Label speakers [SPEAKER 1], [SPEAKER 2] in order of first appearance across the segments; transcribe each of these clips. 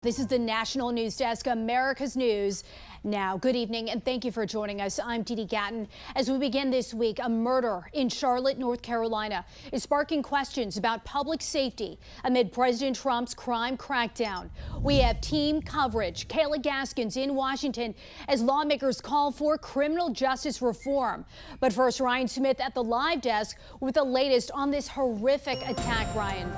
[SPEAKER 1] This is the National News Desk, America's News Now. Good evening, and thank you for joining us. I'm Dee Dee Gatton. As we begin this week, a murder in Charlotte, North Carolina is sparking questions about public safety amid President Trump's crime crackdown. We have team coverage. Kayla Gaskins in Washington as lawmakers call for criminal justice reform. But first, Ryan Smith at the live desk with the latest on this horrific attack. Ryan.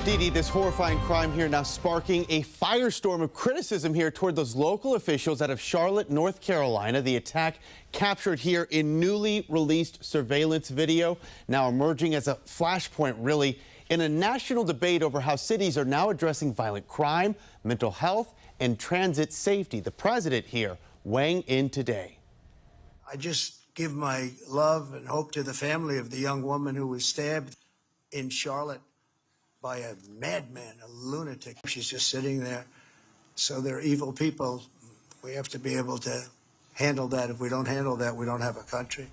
[SPEAKER 2] Dee Dee, this horrifying crime here now sparking a firestorm of criticism here toward those local officials out of Charlotte, North Carolina. The attack captured here in newly released surveillance video, now emerging as a flashpoint, really, in a national debate over how cities are now addressing violent crime, mental health, and transit safety. The president here weighing in today.
[SPEAKER 3] I just give my love and hope to the family of the young woman who was stabbed in Charlotte by a madman, a lunatic. She's just sitting there. So they're evil people. We have to be able to handle that. If we don't handle that, we don't have a country.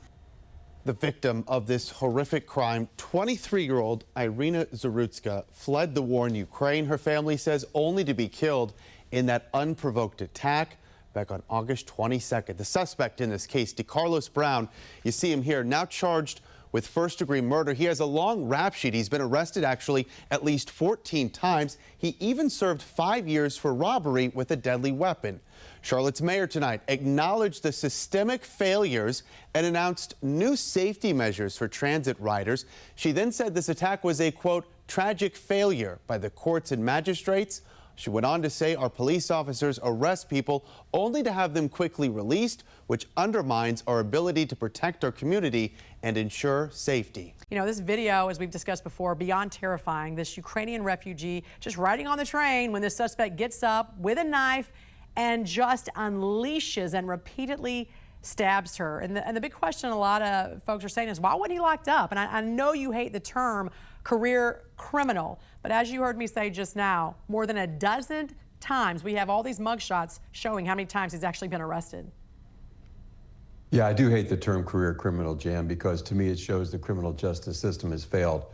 [SPEAKER 2] The victim of this horrific crime, 23-year-old Irina Zarutska, fled the war in Ukraine, her family says, only to be killed in that unprovoked attack back on August 22nd. The suspect in this case, DeCarlos Brown, you see him here, now charged with first-degree murder. He has a long rap sheet. He's been arrested actually at least 14 times. He even served 5 years for robbery with a deadly weapon. Charlotte's mayor tonight acknowledged the systemic failures and announced new safety measures for transit riders. She then said this attack was a, quote, tragic failure by the courts and magistrates. She went on to say our police officers arrest people only to have them quickly released, which undermines our ability to protect our community and ensure safety.
[SPEAKER 4] You know, this video, as we've discussed before, beyond terrifying. This Ukrainian refugee just riding on the train when the suspect gets up with a knife and just unleashes and repeatedly stabs her. And the big question a lot of folks are saying is, why wasn't he locked up? And I know you hate the term career criminal, but as you heard me say just now, more than a dozen times we have all these mugshots showing how many times he's actually been arrested.
[SPEAKER 5] Yeah, I do hate the term career criminal, Jan, because to me it shows the criminal justice system has failed.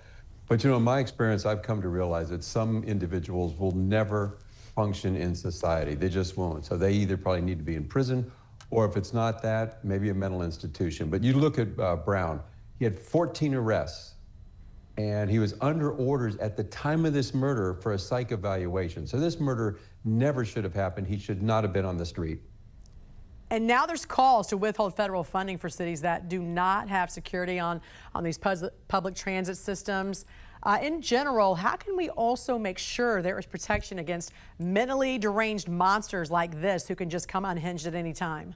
[SPEAKER 5] But you know, in my experience, I've come to realize that some individuals will never function in society. They just won't. So they either probably need to be in prison, or if it's not that, maybe a mental institution. But you look at Brown, he had 14 arrests, and he was under orders at the time of this murder for a psych evaluation. So this murder never should have happened. He should not have been on the street.
[SPEAKER 4] And now there's calls to withhold federal funding for cities that do not have security on these public transit systems. In general, how can we also make sure there is protection against mentally deranged monsters like this who can just come unhinged at any time?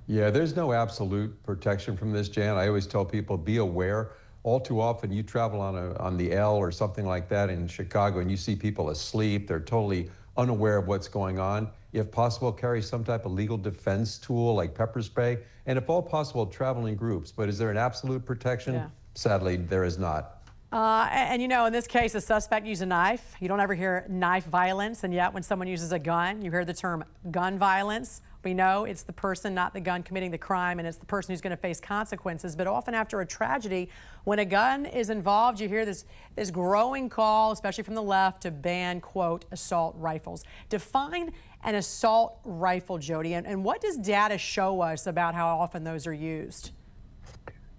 [SPEAKER 5] Yeah, there's no absolute protection from this, Jan. I always tell people, be aware. All too often you travel on the L or something like that in Chicago and you see people asleep. They're totally unaware of what's going on. If possible, carry some type of legal defense tool like pepper spray. And if all possible, travel in groups. But is there an absolute protection? Yeah. Sadly, there is not.
[SPEAKER 4] And you know, in this case, the suspect used a knife. You don't ever hear knife violence, and yet when someone uses a gun, you hear the term gun violence. We know it's the person, not the gun, committing the crime, and it's the person who's going to face consequences. But often after a tragedy, when a gun is involved, you hear this growing call, especially from the left, to ban, quote, assault rifles. Define an assault rifle, Jody, and what does data show us about how often those are used?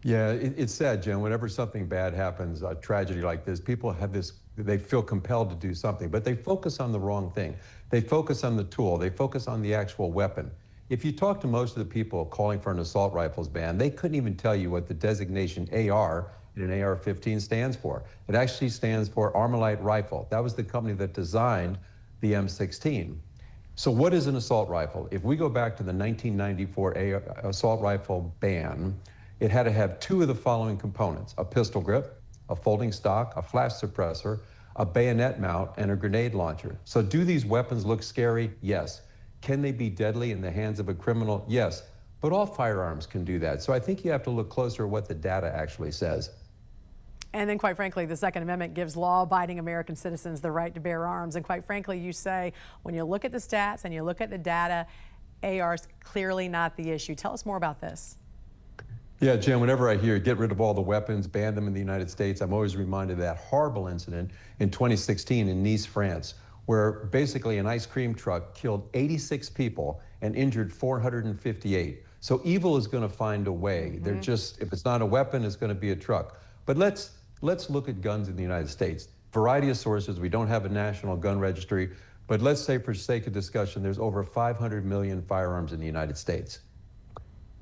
[SPEAKER 5] Yeah, it's sad, Jen. Whenever something bad happens, a tragedy like this, people have this, they feel compelled to do something, but they focus on the wrong thing. They focus on the tool. They focus on the actual weapon. If you talk to most of the people calling for an assault rifles ban, they couldn't even tell you what the designation AR in an AR-15 stands for. It actually stands for Armalite Rifle. That was the company that designed the M16. So what is an assault rifle? If we go back to the 1994 assault rifle ban, it had to have two of the following components: a pistol grip, a folding stock, a flash suppressor, a bayonet mount, and a grenade launcher. So do these weapons look scary? Yes. Can they be deadly in the hands of a criminal? Yes. But all firearms can do that. So I think you have to look closer at what the data actually says.
[SPEAKER 4] And then, quite frankly, the Second Amendment gives law-abiding American citizens the right to bear arms. And quite frankly, you say, when you look at the stats and you look at the data, AR is clearly not the issue. Tell us more about this.
[SPEAKER 5] Yeah, Jen, whenever I hear get rid of all the weapons, ban them in the United States, I'm always reminded of that horrible incident in 2016 in Nice, France, where basically an ice cream truck killed 86 people and injured 458. So evil is going to find a way. They're just, if it's not a weapon, it's going to be a truck. But let's look at guns in the United States. Variety of sources. We don't have a national gun registry, but let's say for sake of discussion, there's over 500 million firearms in the United States.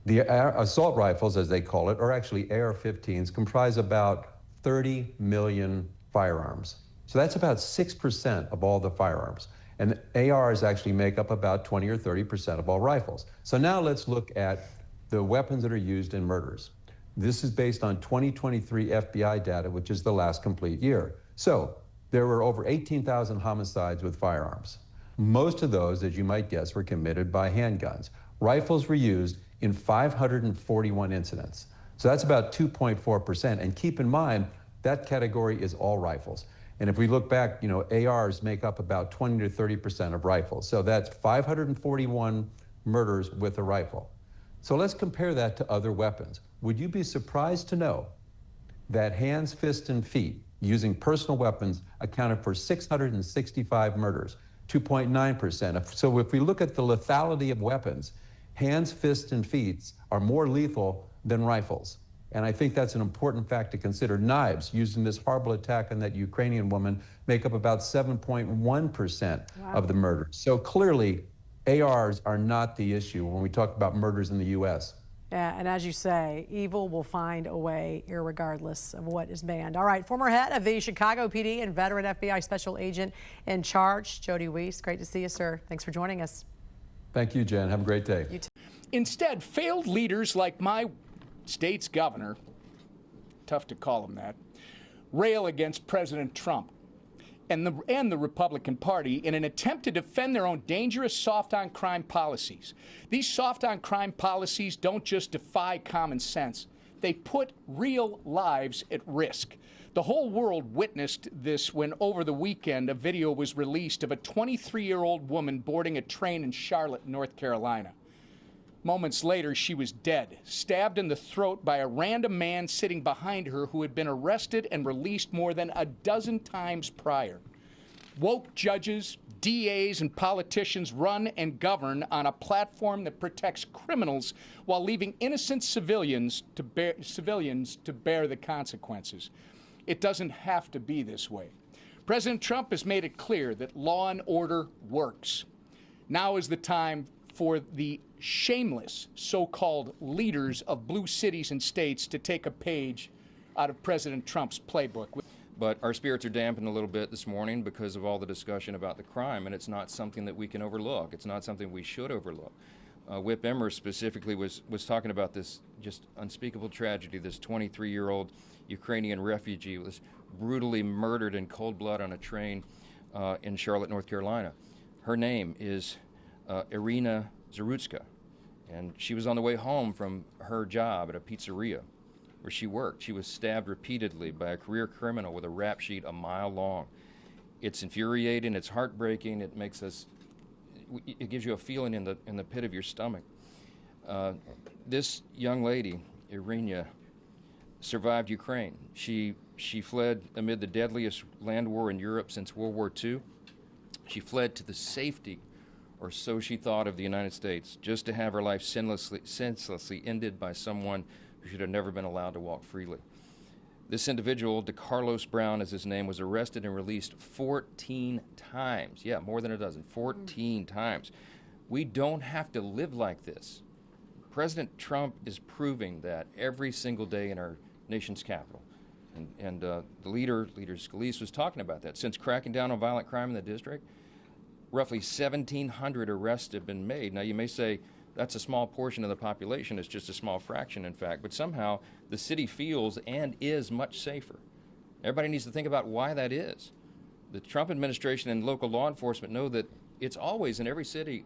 [SPEAKER 5] The assault rifles, as they call it, are actually AR-15s, comprise about 30 million firearms. So that's about 6% of all the firearms. And ARs actually make up about 20 or 30% of all rifles. So now let's look at the weapons that are used in murders. This is based on 2023 FBI data, which is the last complete year. So there were over 18,000 homicides with firearms. Most of those, as you might guess, were committed by handguns. Rifles were used in 541 incidents. So that's about 2.4%. And keep in mind, that category is all rifles. And if we look back, ARs make up about 20 to 30% of rifles. So that's 541 murders with a rifle. So let's compare that to other weapons. Would you be surprised to know that hands, fists, and feet using personal weapons accounted for 665 murders, 2.9%. So if we look at the lethality of weapons, hands, fists, and feet are more lethal than rifles. And I think that's an important fact to consider. Knives used in this horrible attack on that Ukrainian woman make up about 7.1% of the murders. So clearly, ARs are not the issue when we talk about murders in the U.S.
[SPEAKER 4] Yeah, and as you say, evil will find a way irregardless of what is banned. All right, former head of the Chicago PD and veteran FBI special agent in charge, Jody Weiss. Great to see you, sir. Thanks for joining us.
[SPEAKER 5] Thank you, Jen. Have a great day.
[SPEAKER 4] You too.
[SPEAKER 6] Instead, failed leaders like my state's governor, tough to call him that, rail against President Trump and the Republican Party in an attempt to defend their own dangerous soft-on-crime policies. These soft-on-crime policies don't just defy common sense. They put real lives at risk. The whole world witnessed this when over the weekend a video was released of a 23-year-old woman boarding a train in Charlotte, North Carolina. Moments later, she was dead, stabbed in the throat by a random man sitting behind her who had been arrested and released more than a dozen times prior. Woke judges, DAs, and politicians run and govern on a platform that protects criminals while leaving innocent civilians to bear the consequences. It doesn't have to be this way. President Trump has made it clear that law and order works. Now is the time for the shameless so-called leaders of blue cities and states to take a page out of President Trump's playbook.
[SPEAKER 7] But our spirits are dampened a little bit this morning because of all the discussion about the crime, and it's not something that we can overlook. It's not something we should overlook. Whip Emmer specifically was talking about this just unspeakable tragedy, this 23-year-old Ukrainian refugee was brutally murdered in cold blood on a train in Charlotte, North Carolina. Her name is Irina Zarutska, and she was on the way home from her job at a pizzeria where she worked. She was stabbed repeatedly by a career criminal with a rap sheet a mile long. It's infuriating, it's heartbreaking, it gives you a feeling in the pit of your stomach. This young lady, Irina, survived Ukraine. She fled amid the deadliest land war in Europe since World War II. She fled to the safety, or so she thought, of the United States, just to have her life senselessly ended by someone who should have never been allowed to walk freely. This individual, DeCarlos Brown is his name, was arrested and released 14 times. Yeah, more than a dozen, 14 times. We don't have to live like this. President Trump is proving that every single day in our nation's capital. And the leader Scalise, was talking about that. Since cracking down on violent crime in the district, roughly 1,700 arrests have been made. Now, you may say that's a small portion of the population. It's just a small fraction, in fact. But somehow the city feels and is much safer. Everybody needs to think about why that is. The Trump administration and local law enforcement know that it's always in every city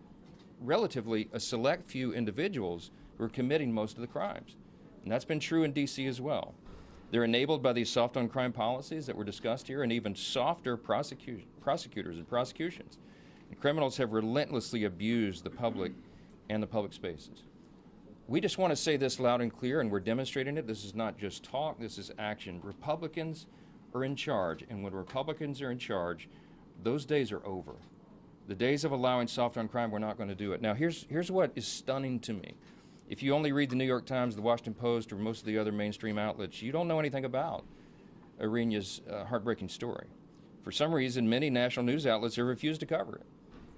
[SPEAKER 7] relatively a select few individuals who are committing most of the crimes. And that's been true in D.C. as well. They're enabled by these soft-on-crime policies that were discussed here, and even softer prosecutors and prosecutions. And criminals have relentlessly abused the public and the public spaces. We just want to say this loud and clear, and we're demonstrating it. This is not just talk, this is action. Republicans are in charge, and when Republicans are in charge, those days are over. The days of allowing soft on crime, we're not going to do it. Now, here's what is stunning to me. If you only read the New York Times, the Washington Post, or most of the other mainstream outlets, you don't know anything about Irina's heartbreaking story. For some reason, many national news outlets have refused to cover it.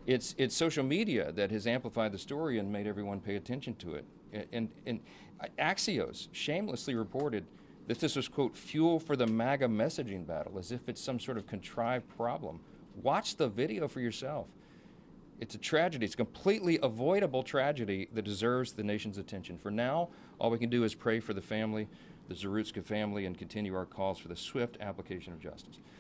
[SPEAKER 7] It's social media that has amplified the story and made everyone pay attention to it. And Axios shamelessly reported that this was, quote, fuel for the MAGA messaging battle, as if it's some sort of contrived problem. Watch the video for yourself. It's a tragedy. It's a completely avoidable tragedy that deserves the nation's attention. For now, all we can do is pray for the family, the Zarutska family, and continue our calls for the swift application of justice.